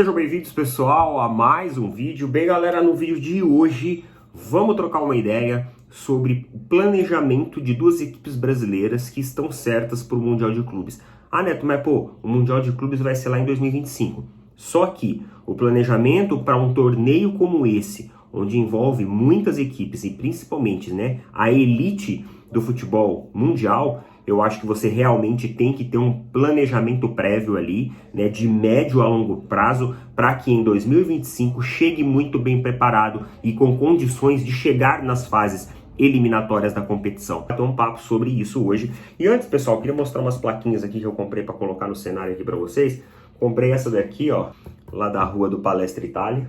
Sejam bem-vindos, pessoal, a mais um vídeo. Bem, galera, no vídeo de hoje vamos trocar uma ideia sobre o planejamento de duas equipes brasileiras que estão certas para o Mundial de Clubes. Ah, Neto, mas pô, o Mundial de Clubes vai ser lá em 2025. Só que o planejamento para um torneio como esse, onde envolve muitas equipes e principalmente, a elite do futebol mundial, eu acho que você realmente tem que ter um planejamento prévio ali, de médio a longo prazo, para que em 2025 chegue muito bem preparado e com condições de chegar nas fases eliminatórias da competição. Vou ter um papo sobre isso hoje. E antes, pessoal, eu queria mostrar umas plaquinhas aqui que eu comprei para colocar no cenário aqui para vocês. Comprei essa daqui, ó, lá da rua do Palestra Itália.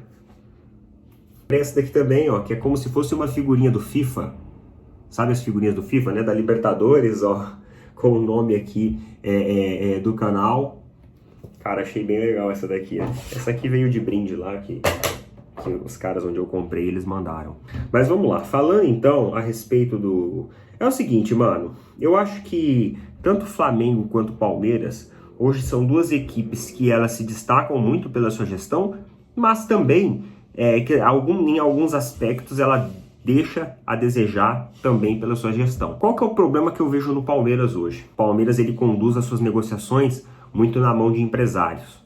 Comprei essa daqui também, ó, que é como se fosse uma figurinha do FIFA. Sabe as figurinhas do FIFA, da Libertadores, ó, com o nome aqui do canal. Cara, achei bem legal essa daqui, né? Essa aqui veio de brinde lá, que os caras onde eu comprei, eles mandaram. Mas vamos lá, falando então a respeito do... É o seguinte, mano, eu acho que tanto Flamengo quanto Palmeiras, hoje são duas equipes que elas se destacam muito pela sua gestão, mas também, em alguns aspectos, ela deixa a desejar também pela sua gestão. Qual que é o problema que eu vejo no Palmeiras hoje? O Palmeiras, ele conduz as suas negociações muito na mão de empresários.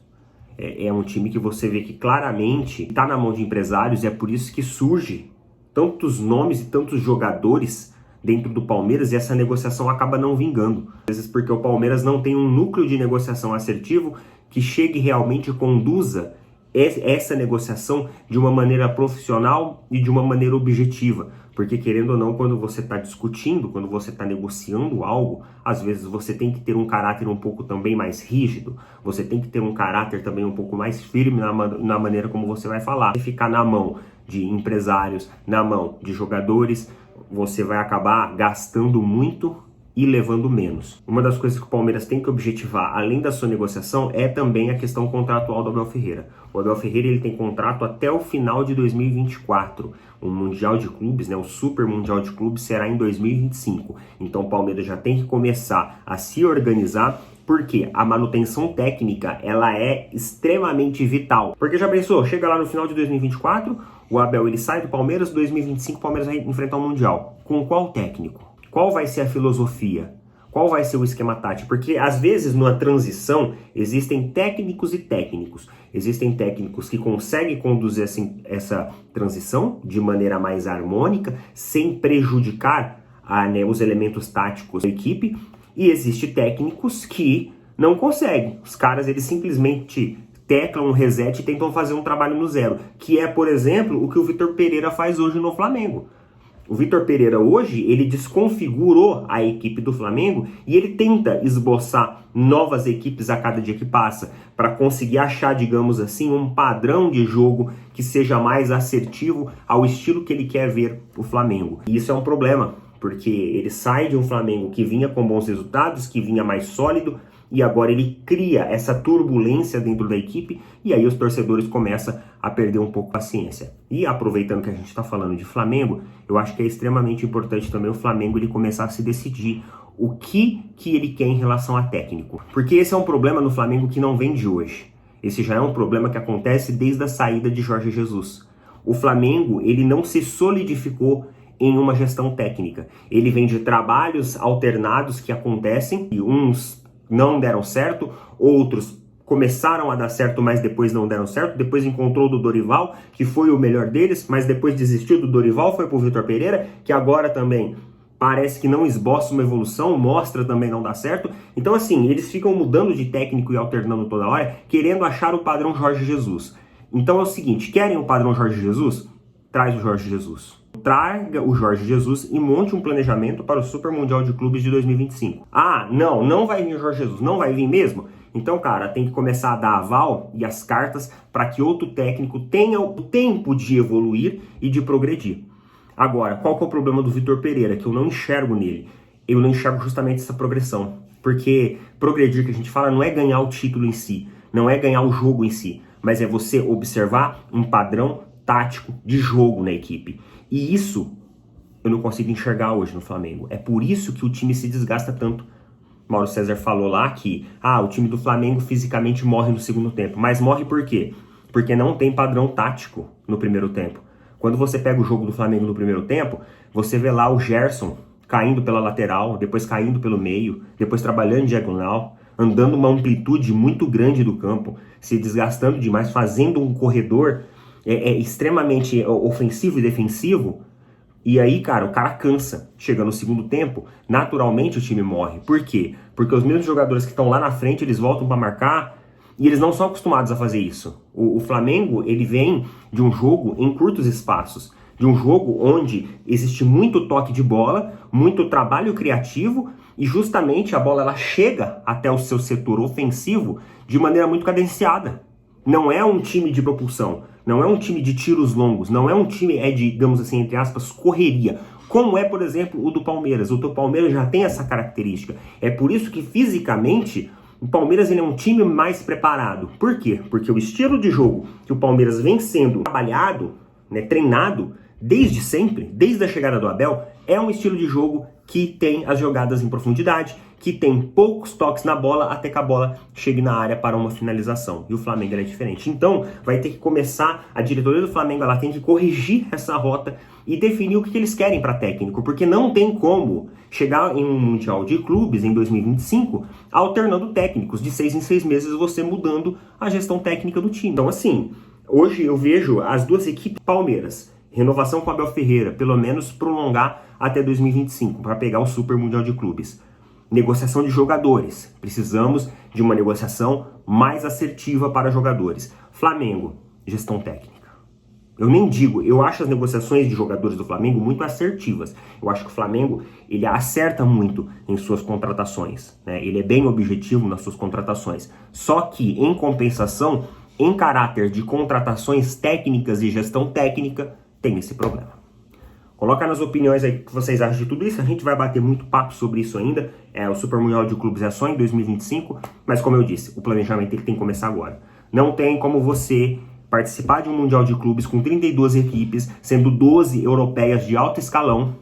É um time que você vê que claramente está na mão de empresários e é por isso que surge tantos nomes e tantos jogadores dentro do Palmeiras e essa negociação acaba não vingando. Às vezes porque o Palmeiras não tem um núcleo de negociação assertivo que chegue realmente e conduza essa negociação de uma maneira profissional e de uma maneira objetiva. Porque, querendo ou não, quando você está discutindo, quando você está negociando algo, às vezes você tem que ter um caráter um pouco também mais rígido, você tem que ter um caráter também um pouco mais firme na maneira como você vai falar. Se ficar na mão de empresários, na mão de jogadores, você vai acabar gastando muito e levando menos. Uma das coisas que o Palmeiras tem que objetivar, além da sua negociação, é também a questão contratual do Abel Ferreira. O Abel Ferreira, ele tem contrato até o final de 2024. O Mundial de Clubes, o Super Mundial de Clubes, será em 2025. Então o Palmeiras já tem que começar a se organizar, porque a manutenção técnica, ela é extremamente vital. Porque já pensou, chega lá no final de 2024, o Abel ele sai do Palmeiras, 2025 o Palmeiras vai enfrentar o Mundial. Com qual técnico? Qual vai ser a filosofia? Qual vai ser o esquema tático? Porque às vezes numa transição existem técnicos e técnicos. Existem técnicos que conseguem conduzir essa transição de maneira mais harmônica, sem prejudicar os elementos táticos da equipe. E existem técnicos que não conseguem. Os caras, eles simplesmente teclam um reset e tentam fazer um trabalho no zero. Que é, por exemplo, o que o Vitor Pereira faz hoje no Flamengo. O Vitor Pereira hoje, ele desconfigurou a equipe do Flamengo e ele tenta esboçar novas equipes a cada dia que passa para conseguir achar, digamos assim, um padrão de jogo que seja mais assertivo ao estilo que ele quer ver o Flamengo. E isso é um problema, porque ele sai de um Flamengo que vinha com bons resultados, que vinha mais sólido, e agora ele cria essa turbulência dentro da equipe e aí os torcedores começam a perder um pouco a paciência. E aproveitando que a gente está falando de Flamengo, eu acho que é extremamente importante também o Flamengo ele começar a se decidir o que ele quer em relação a técnico. Porque esse é um problema no Flamengo que não vem de hoje. Esse já é um problema que acontece desde a saída de Jorge Jesus. O Flamengo ele não se solidificou em uma gestão técnica. Ele vem de trabalhos alternados que acontecem e uns não deram certo, outros começaram a dar certo, mas depois não deram certo, depois encontrou do Dorival, que foi o melhor deles, mas depois desistiu do Dorival, foi pro Vitor Pereira, que agora também parece que não esboça uma evolução, mostra também não dá certo. Então assim, eles ficam mudando de técnico e alternando toda hora, querendo achar o padrão Jorge Jesus. Então é o seguinte, querem o padrão Jorge Jesus? Traz o Jorge Jesus. Traga o Jorge Jesus e monte um planejamento para o Super Mundial de Clubes de 2025. Ah, não vai vir o Jorge Jesus, não vai vir mesmo? Então, cara, tem que começar a dar aval e as cartas para que outro técnico tenha o tempo de evoluir e de progredir. Agora, qual que é o problema do Vitor Pereira, que eu não enxergo nele? Eu não enxergo justamente essa progressão. Porque progredir, que a gente fala, não é ganhar o título em si, não é ganhar o jogo em si, mas é você observar um padrão tático de jogo na equipe. E isso eu não consigo enxergar hoje no Flamengo. É por isso que o time se desgasta tanto. Mauro César falou lá que o time do Flamengo fisicamente morre no segundo tempo. Mas morre por quê? porque não tem padrão tático no primeiro tempo. Quando você pega o jogo do Flamengo no primeiro tempo, você vê lá o Gerson caindo pela lateral, depois caindo pelo meio, depois trabalhando em diagonal, andando uma amplitude muito grande do campo, se desgastando demais, fazendo um corredor extremamente ofensivo e defensivo. E aí, cara, o cara cansa. Chega no segundo tempo, naturalmente o time morre. Por quê? Porque os mesmos jogadores que estão lá na frente, eles voltam para marcar e eles não são acostumados a fazer isso. O Flamengo, ele vem de um jogo em curtos espaços, de um jogo onde existe muito toque de bola, muito trabalho criativo e justamente a bola ela chega até o seu setor ofensivo de maneira muito cadenciada. Não é um time de propulsão, não é um time de tiros longos, não é um time, digamos assim, entre aspas, correria, como é, por exemplo, o do Palmeiras. O do Palmeiras já tem essa característica. É por isso que, fisicamente, o Palmeiras ele é um time mais preparado. Por quê? Porque o estilo de jogo que o Palmeiras vem sendo trabalhado, né, treinado, desde sempre, desde a chegada do Abel, é um estilo de jogo que tem as jogadas em profundidade, que tem poucos toques na bola até que a bola chegue na área para uma finalização. E o Flamengo é diferente. Então, vai ter que começar, a diretoria do Flamengo ela tem que corrigir essa rota e definir o que eles querem para técnico, porque não tem como chegar em um Mundial de Clubes em 2025 alternando técnicos, de 6 em 6 meses você mudando a gestão técnica do time. Então, assim, hoje eu vejo as duas equipes Palmeiras, renovação com Abel Ferreira, pelo menos prolongar até 2025, para pegar o Super Mundial de Clubes. Negociação de jogadores. Precisamos de uma negociação mais assertiva para jogadores. Flamengo, gestão técnica. Eu nem digo, eu acho as negociações de jogadores do Flamengo muito assertivas. Eu acho que o Flamengo, ele acerta muito em suas contratações, né? Ele é bem objetivo nas suas contratações. Só que, em compensação, em caráter de contratações técnicas e gestão técnica, tem esse problema. Coloca nas opiniões aí o que vocês acham de tudo isso. A gente vai bater muito papo sobre isso ainda. O Super Mundial de Clubes é só em 2025. Mas como eu disse, o planejamento tem que começar agora. Não tem como você participar de um Mundial de Clubes com 32 equipes, sendo 12 europeias de alto escalão,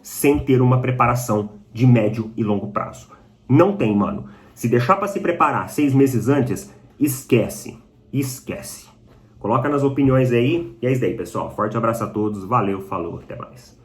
sem ter uma preparação de médio e longo prazo. Não tem, mano. Se deixar para se preparar 6 meses antes, esquece. Esquece. Coloca nas opiniões aí. E é isso aí, pessoal. Forte abraço a todos. Valeu, falou, até mais.